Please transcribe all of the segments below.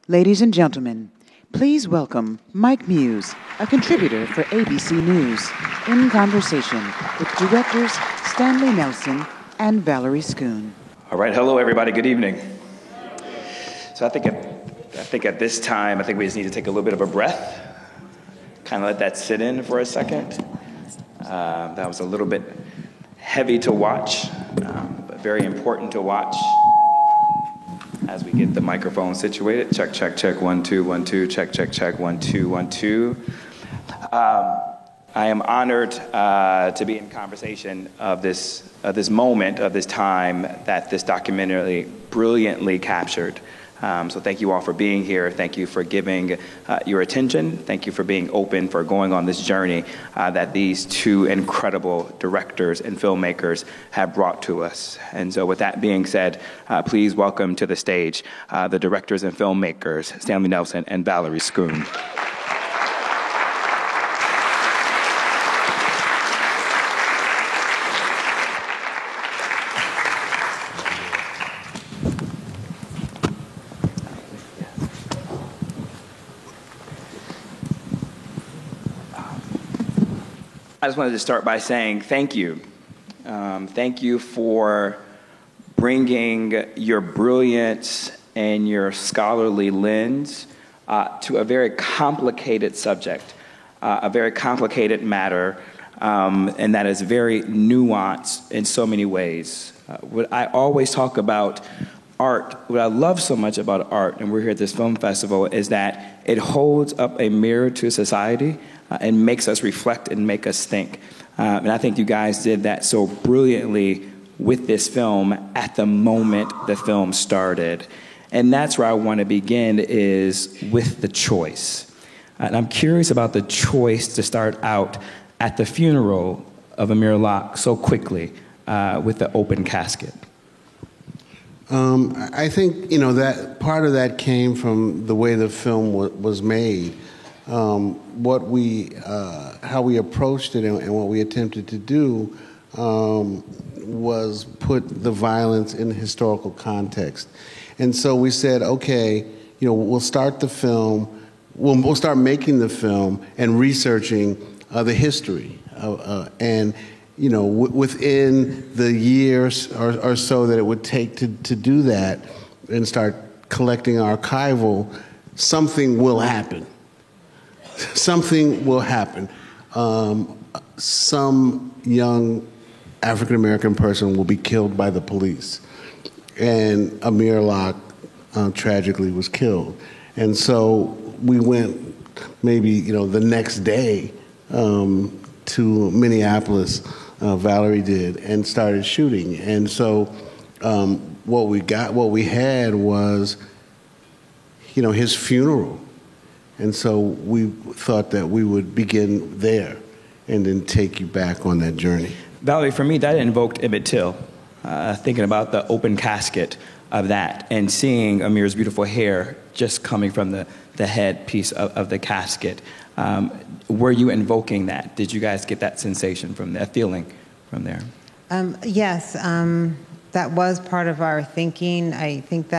Ladies and gentlemen, please welcome Mike Muse, a contributor for ABC News, in conversation with directors Stanley Nelson and Valerie Schoon. All right, hello everybody, good evening. So I think at this time, we just need to take a little bit of a breath, kind of let that sit in for a second. That was a little bit heavy to watch, but very important to watch. As we get the microphone situated, check, check, check, 1, 2, 1, 2, check, check, check, 1, 2, 1, 2. I am honored to be in conversation of this moment, of this time that this documentary brilliantly captured. So thank you all for being here. Thank you for giving your attention. Thank you for being open, for going on this journey that these two incredible directors and filmmakers have brought to us. And so with that being said, please welcome to the stage the directors and filmmakers, Stanley Nelson and Valerie Schoon. I just wanted to start by saying thank you. Thank you for bringing your brilliance and your scholarly lens to a very complicated subject, a very complicated matter, and that is very nuanced in so many ways. What I always talk about art, what I love so much about art, and we're here at this film festival, is that it holds up a mirror to society and makes us reflect and make us think. And I think you guys did that so brilliantly with this film at the moment the film started. And that's where I want to begin, is with the choice. And I'm curious about the choice to start out at the funeral of Amir Locke so quickly with the open casket. I think, that part of that came from the way the film was made. How we approached it and what we attempted to do was put the violence in historical context. And so we said, okay, we'll start the film, we'll start making the film and researching the history. Within the years or so that it would take to do that and start collecting archival, something will happen. Something will happen. Some young African-American person will be killed by the police. And Amir Locke tragically was killed. And so we went maybe, the next day to Minneapolis, Valerie did, and started shooting. And so what we had was, his funeral. And so we thought that we would begin there and then take you back on that journey. Valerie, for me, that invoked Emmett Till, thinking about the open casket of that and seeing Amir's beautiful hair just coming from the head piece of the casket. Were you invoking that? Did you guys get that sensation from that feeling from there? Yes, that was part of our thinking. I think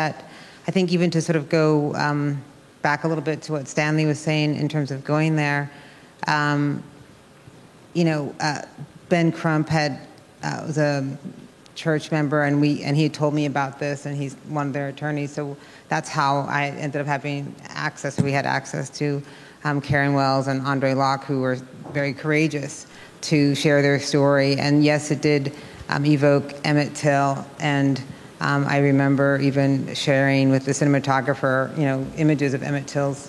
even to sort of go back a little bit to what Stanley was saying in terms of going there, Ben Crump was a church member, and he had told me about this, and he's one of their attorneys, so that's how I ended up having access. We had access to Karen Wells and Andre Locke, who were very courageous to share their story. And yes, it did evoke Emmett Till, and I remember even sharing with the cinematographer, images of Emmett Till's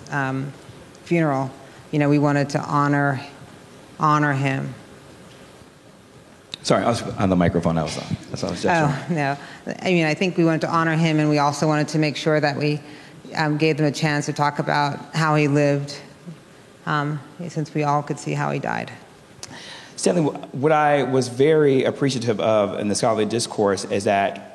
funeral. We wanted to honor him. Sorry, I was on the microphone. I was on. That's what I was just Oh, no. I think we wanted to honor him, and we also wanted to make sure that we gave them a chance to talk about how he lived, since we all could see how he died. Stanley, what I was very appreciative of in the scholarly discourse is that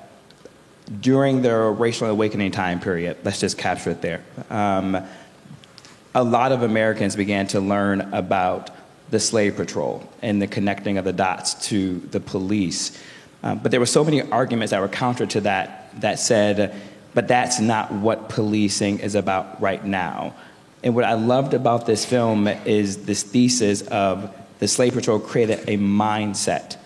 during the racial awakening time period, let's just capture it there, a lot of Americans began to learn about the slave patrol and the connecting of the dots to the police. But there were so many arguments that were counter to that said, but that's not what policing is about right now. And what I loved about this film is this thesis of the Slave Patrol created a mindset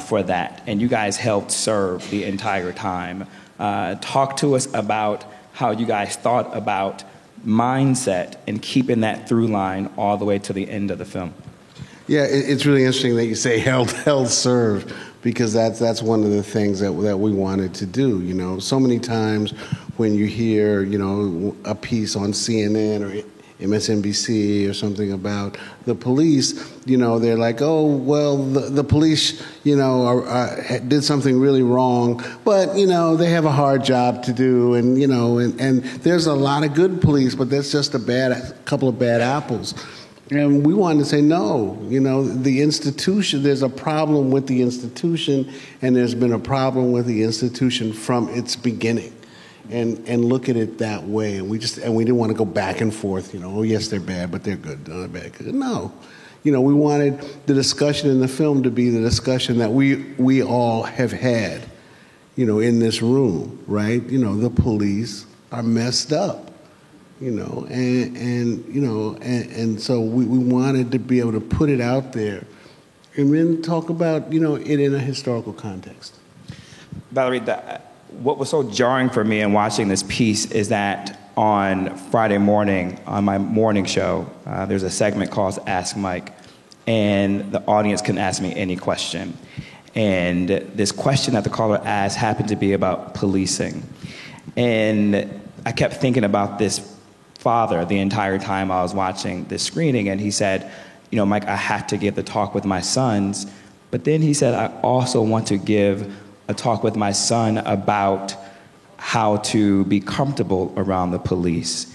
for that, and you guys helped serve the entire time. Talk to us about how you guys thought about mindset and keeping that through line all the way to the end of the film. Yeah, it's really interesting that you say held served, because that's one of the things that we wanted to do. You know, so many times when you hear, you know, a piece on CNN or MSNBC or something about the police, you know, they're like, oh, well, the police, you know, did something really wrong, but, you know, they have a hard job to do, and, you know, and there's a lot of good police, but that's just a couple of bad apples. And we wanted to say, no, you know, the institution, there's a problem with the institution, and there's been a problem with the institution from its beginning. And look at it that way. And we didn't want to go back and forth, you know, oh, yes, they're bad, but they're good. No, they're bad. No. You know, we wanted the discussion in the film to be the discussion that we all have had, you know, in this room, right? You know, the police are messed up, you know, and so we wanted to be able to put it out there and then talk about, you know, it in a historical context. Valerie, what was so jarring for me in watching this piece is that on Friday morning, on my morning show, there's a segment called Ask Mike, and the audience can ask me any question. And this question that the caller asked happened to be about policing. And I kept thinking about this father the entire time I was watching this screening, and he said, you know, Mike, I have to give the talk with my sons, but then he said, I also want to give a talk with my son about how to be comfortable around the police.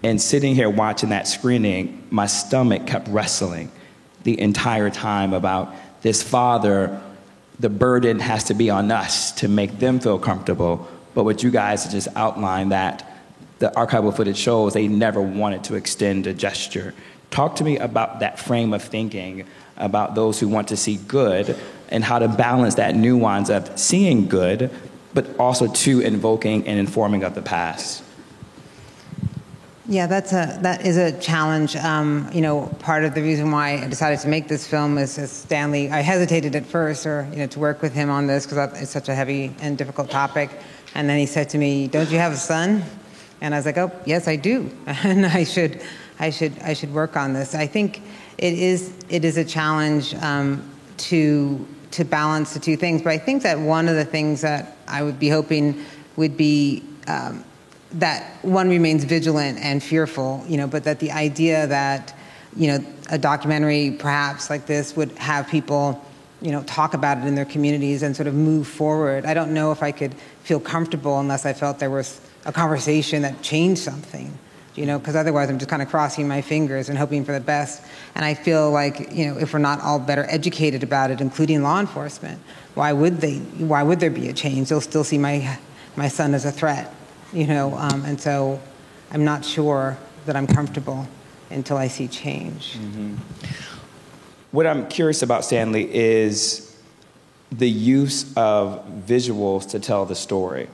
And sitting here watching that screening, my stomach kept wrestling the entire time about this father, the burden has to be on us to make them feel comfortable. But what you guys just outlined, that the archival footage shows they never wanted to extend a gesture. Talk to me about that frame of thinking about those who want to see good and how to balance that nuance of seeing good, but also to invoking and informing of the past. Yeah, that is a challenge. You know, part of the reason why I decided to make this film is Stanley. I hesitated at first, to work with him on this because it's such a heavy and difficult topic. And then he said to me, "Don't you have a son?" And I was like, "Oh, yes, I do, and I should work on this." I think it is a challenge to balance the two things. But I think that one of the things that I would be hoping would be that one remains vigilant and fearful, but that the idea that, a documentary perhaps like this would have people, talk about it in their communities and sort of move forward. I don't know if I could feel comfortable unless I felt there was a conversation that changed something, because otherwise I'm just kind of crossing my fingers and hoping for the best. And I feel like, if we're not all better educated about it, including law enforcement, why would there be a change? They'll still see my son as a threat, and so I'm not sure that I'm comfortable until I see change. Mm-hmm. What I'm curious about, Stanley, is the use of visuals to tell the story.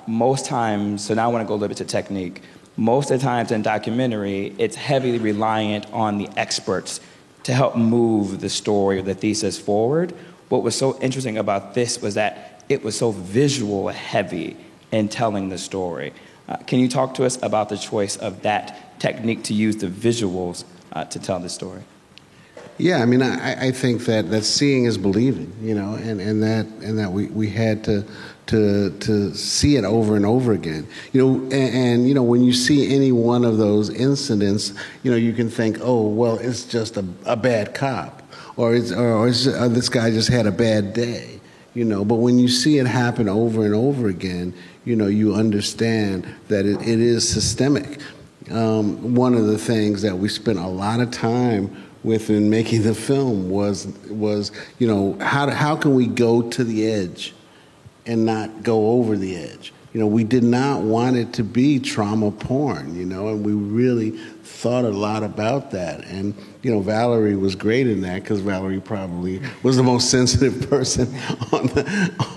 Most times, so now I want to go a little bit to technique. Most of the times in documentary, it's heavily reliant on the experts to help move the story or the thesis forward. What was so interesting about this was that it was so visual heavy in telling the story. Can you talk to us about the choice of that technique to use the visuals to tell the story? Yeah, I mean, I think that seeing is believing, and that we had to see it over and over again, and when you see any one of those incidents, you can think, oh, well, it's just a bad cop, or this guy just had a bad day, but when you see it happen over and over again, you understand that it is systemic. One of the things that we spent a lot of time with in making the film was how can we go to the edge and not go over the edge? we did not want it to be trauma porn, and we really thought a lot about that. And, Valerie was great in that because Valerie probably was the most sensitive person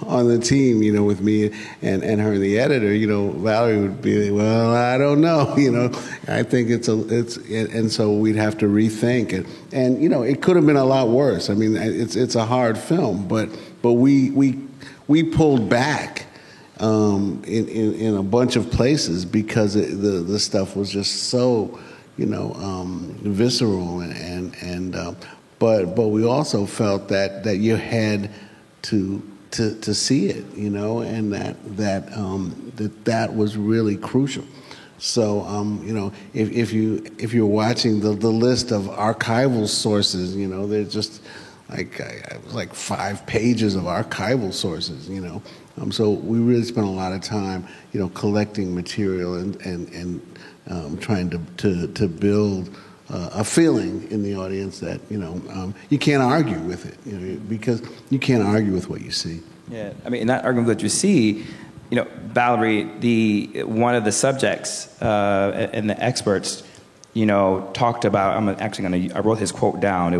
on the team, with me and her, the editor. Valerie would be, well, I don't know, I think and so we'd have to rethink it. And, it could have been a lot worse. I mean, it's a hard film, but we pulled back in a bunch of places because the stuff was just so, visceral but we also felt that you had to see it, and that was really crucial. So, if you're watching the list of archival sources, they're just like 5 pages of archival sources, so we really spent a lot of time, collecting material and trying to build a feeling in the audience that you can't argue with it, because you can't argue with what you see. Yeah, I mean, not arguing with what you see. Valerie, one of the subjects and the experts, talked about. I wrote his quote down.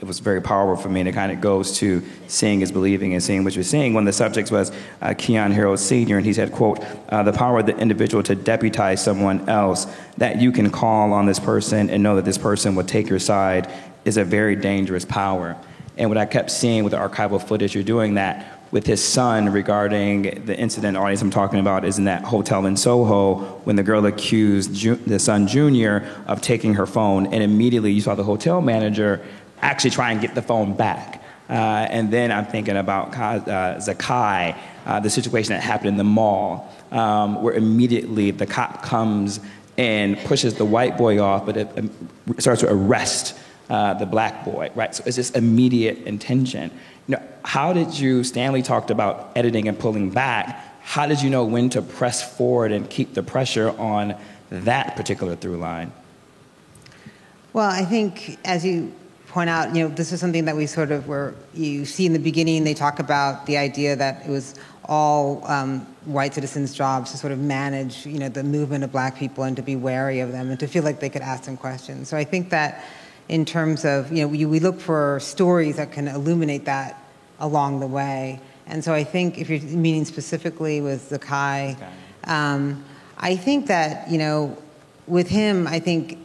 It was very powerful for me, and it kind of goes to seeing is believing and seeing what you're seeing. One of the subjects was Keon Harold Sr., and he said, quote, the power of the individual to deputize someone else, that you can call on this person and know that this person will take your side, is a very dangerous power. And what I kept seeing with the archival footage, you're doing that with his son regarding the incident audience I'm talking about is in that hotel in Soho when the girl accused the son, Junior, of taking her phone, and immediately you saw the hotel manager actually try and get the phone back. And then I'm thinking about Zakai, the situation that happened in the mall, where immediately the cop comes and pushes the white boy off, but it starts to arrest the black boy, right? So it's this immediate intention. How did you, Stanley talked about editing and pulling back, how did you know when to press forward and keep the pressure on that particular through line? Well, I think, as you point out, this is something that we sort of you see in the beginning, they talk about the idea that it was all white citizens' jobs to sort of manage, the movement of black people and to be wary of them and to feel like they could ask them questions. So I think that in terms of, we look for stories that can illuminate that along the way. And so I think if you're meaning specifically with Zakai, I think that, with him, I think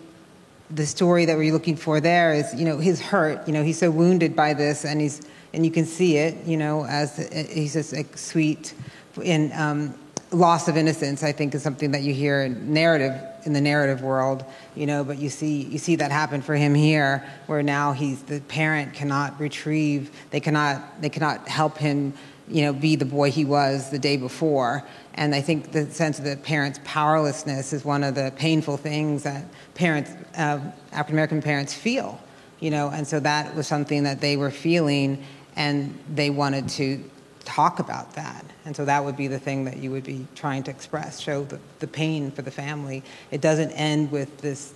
the story that we're looking for there is, his hurt. He's so wounded by this, and you can see it, as he's just like sweet in loss of innocence. I think is something that you hear in the narrative world, but you see that happen for him here, where now the parent cannot retrieve, they cannot help him, be the boy he was the day before. And I think the sense of the parent's powerlessness is one of the painful things that parents, African American parents, feel, and so that was something that they were feeling, and they wanted to talk about that. And so that would be the thing that you would be trying to express, show the pain for the family. It doesn't end with this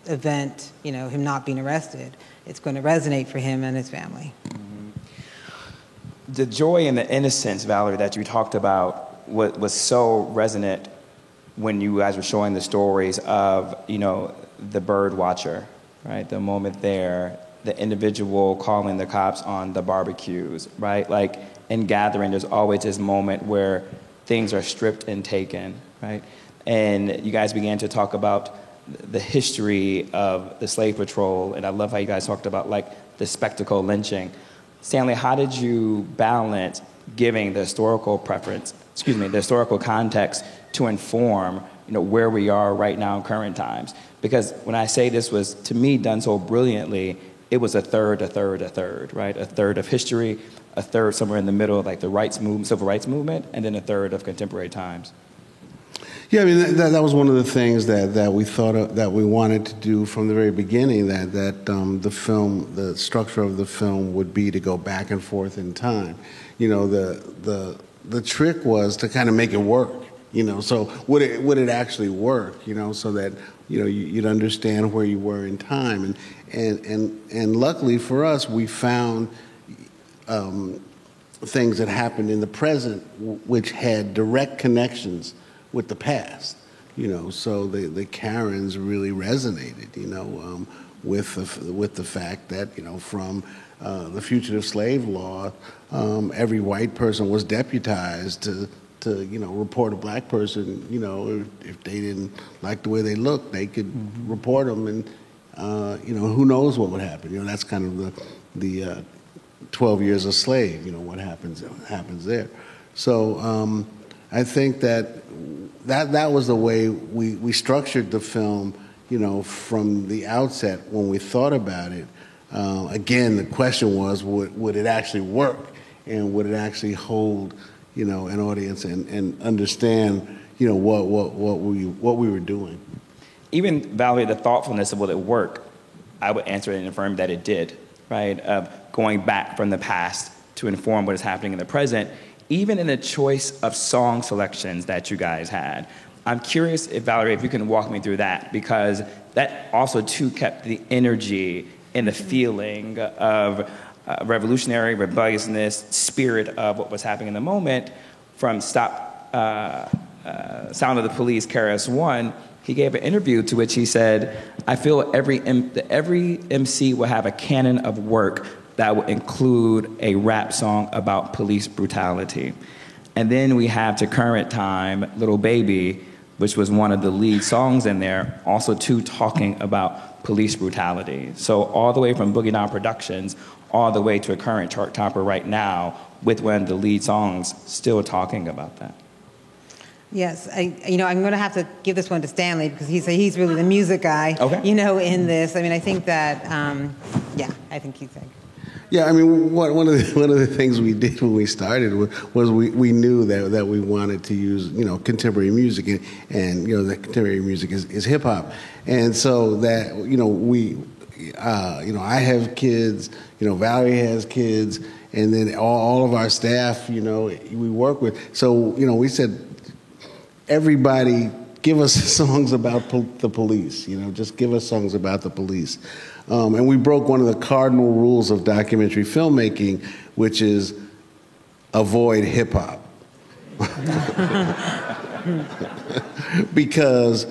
event, him not being arrested. It's going to resonate for him and his family. Mm-hmm. The joy and the innocence, Valerie, that you talked about was so resonant when you guys were showing the stories of, the bird watcher, right? The moment there, the individual calling the cops on the barbecues, right? Like, in Gathering, there's always this moment where things are stripped and taken, right? And you guys began to talk about the history of the slave patrol, and I love how you guys talked about, like, the spectacle lynching. Stanley, how did you balance giving the historical the historical context to inform, where we are right now in current times? Because when I say this was, to me, done so brilliantly, it was a third, right? A third of history, a third somewhere in the middle, like the civil rights movement, and then a third of contemporary times. Yeah, I mean, that was one of the things that we thought that we wanted to do from the very beginning, that the structure of the film would be to go back and forth in time. The trick was to kind of make it work, so would it actually work, so that, you'd understand where you were in time. And luckily for us, we found things that happened in the present, which had direct connections with the past. So the Karens really resonated, with the fact that, from the fugitive slave law, every white person was deputized to report a black person. If they didn't like the way they looked, they could report them, and who knows what would happen. That's kind of the 12 years a slave. What happens there. So I think that was the way we structured the film. From the outset when we thought about it. Again, the question was, would it actually work, and would it actually hold, an audience and understand, what we were doing. Even, Valerie, the thoughtfulness of will it work, I would answer it and affirm that it did, right? Of going back from the past to inform what is happening in the present, even in the choice of song selections that you guys had. I'm curious if, Valerie, if you can walk me through that, because that also, too, kept the energy and the feeling of revolutionary, rebelliousness, spirit of what was happening in the moment. From Sound of the Police, KRS-One, he gave an interview to which he said, I feel every MC will have a canon of work that will include a rap song about police brutality. And then we have, to current time, Little Baby, which was one of the lead songs in there, also too talking about police brutality. So all the way from Boogie Down Productions, all the way to a current chart topper right now, with one of the lead songs still talking about that. Yes, I'm going to have to give this one to Stanley, because he's really the music guy, okay. In this. I mean, I think that, I think he's like. Yeah, I mean, one of the things we did when we started was we knew that we wanted to use contemporary music, and that contemporary music is hip hop, and so that I have kids, Valerie has kids, and then all of our staff we work with. So we said, everybody, give us songs about the police. Just give us songs about the police. And we broke one of the cardinal rules of documentary filmmaking, which is avoid hip hop. Because,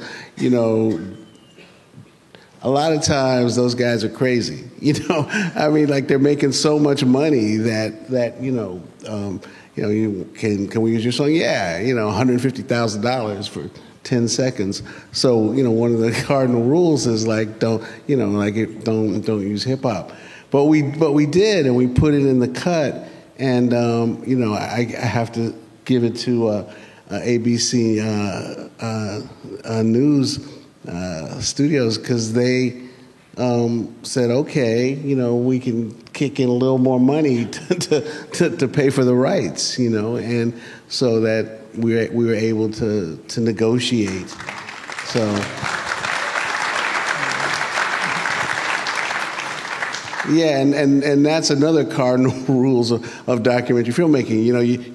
a lot of times those guys are crazy. I mean, like, they're making so much money that can we use your song? Yeah, $150,000 for 10 seconds. So, one of the cardinal rules is don't use hip hop. But we did, and we put it in the cut. And I have to give it to ABC News Studios, because they said, okay, we can kick in a little more money to pay for the rights, and so that we were able to negotiate. So yeah, and that's another cardinal rules of documentary filmmaking.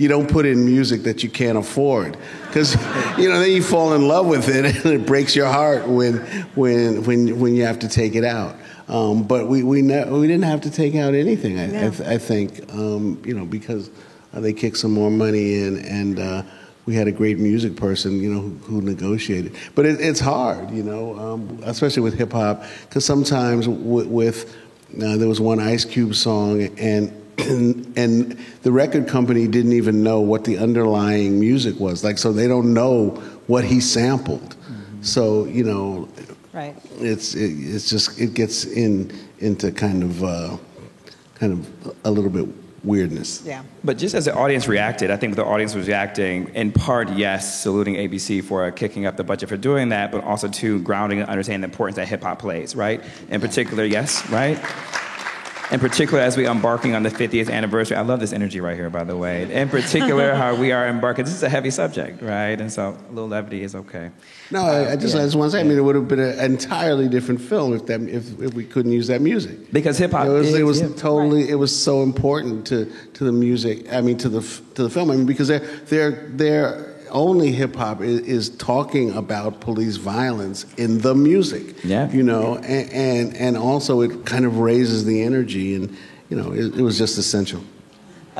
You don't put in music that you can't afford, because then you fall in love with it, and it breaks your heart when you have to take it out. But we didn't have to take out anything. I think because they kicked some more money in, and we had a great music person who negotiated. But it's hard, especially with hip hop, because sometimes with there was one Ice Cube song, and the record company didn't even know what the underlying music was. So they don't know what he sampled. Mm-hmm. So right. It's just, it gets into kind of a little bit weirdness. Yeah. But just as the audience reacted, I think the audience was reacting in part, yes, saluting ABC for kicking up the budget for doing that, but also to grounding and understanding the importance that hip hop plays, right? In particular, yes, right? In particular, as we are embarking on the 50th anniversary, I love this energy right here, by the way. In particular, how we are embarking, this is a heavy subject, right? And so a little levity is okay. No, I just want to say, I mean, it would have been an entirely different film if we couldn't use that music. Because hip hop, it was totally, it was so important to the music. I mean, to the film. I mean, because they're only hip hop is talking about police violence in the music. Yeah. And also it kind of raises the energy, and it was just essential.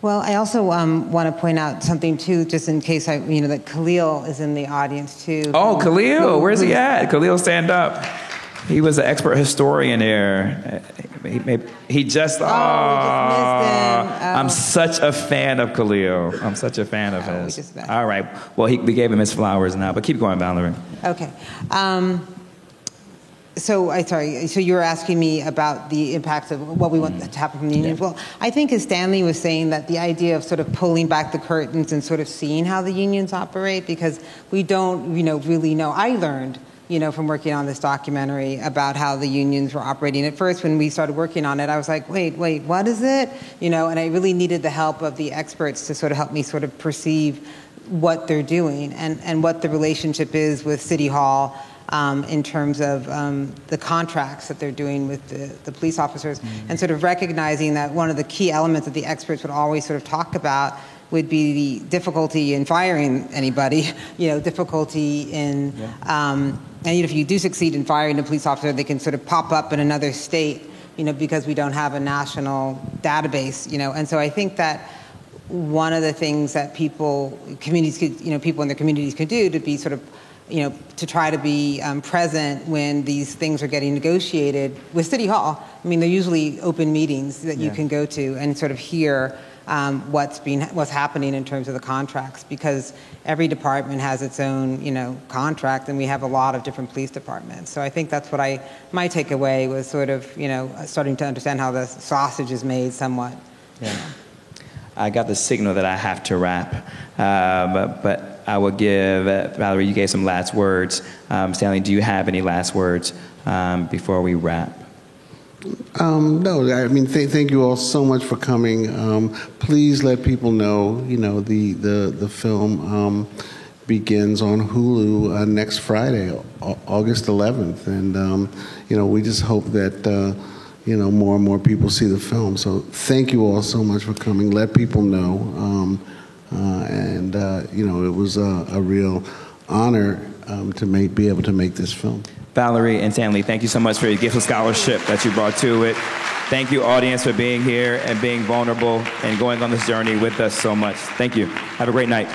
Well, I also want to point out something too, just in case that Khalil is in the audience too. Oh, Khalil, where's he at? Khalil, stand up. He was an expert historian there. He just, we just missed him. I'm such a fan of Khalil. I'm such a fan of his. We just missed All right. Well, we gave him his flowers now, but keep going, Valerie. Okay. So you were asking me about the impacts of what we want to happen from the unions. Well, I think as Stanley was saying, that the idea of sort of pulling back the curtains and sort of seeing how the unions operate, because we don't, really know. I learned, from working on this documentary about how the unions were operating. At first, when we started working on it, I was like, wait, what is it? And I really needed the help of the experts to sort of help me sort of perceive what they're doing and what the relationship is with City Hall, in terms of the contracts that they're doing with the police officers, and sort of recognizing that one of the key elements that the experts would always sort of talk about would be the difficulty in firing anybody, difficulty in, and if you do succeed in firing a police officer, they can sort of pop up in another state, because we don't have a national database, and so I think that one of the things that people in their communities could do to be sort of to try to be present when these things are getting negotiated with City Hall. I mean, they're usually open meetings that you can go to and sort of hear what's happening in terms of the contracts, because every department has its own, contract, and we have a lot of different police departments. So I think that's what my takeaway was, sort of, starting to understand how the sausage is made somewhat. Yeah. I got the signal that I have to wrap, but I will give, Valerie, you gave some last words. Stanley, do you have any last words before we wrap? No, I mean, thank you all so much for coming. Please let people know, the film begins on Hulu next Friday, August 11th. And, we just hope that, more and more people see the film. So thank you all so much for coming. Let people know. It was a real honor to be able to make this film. Valerie and Stanley, thank you so much for your gift of scholarship that you brought to it. Thank you, audience, for being here and being vulnerable and going on this journey with us so much. Thank you. Have a great night.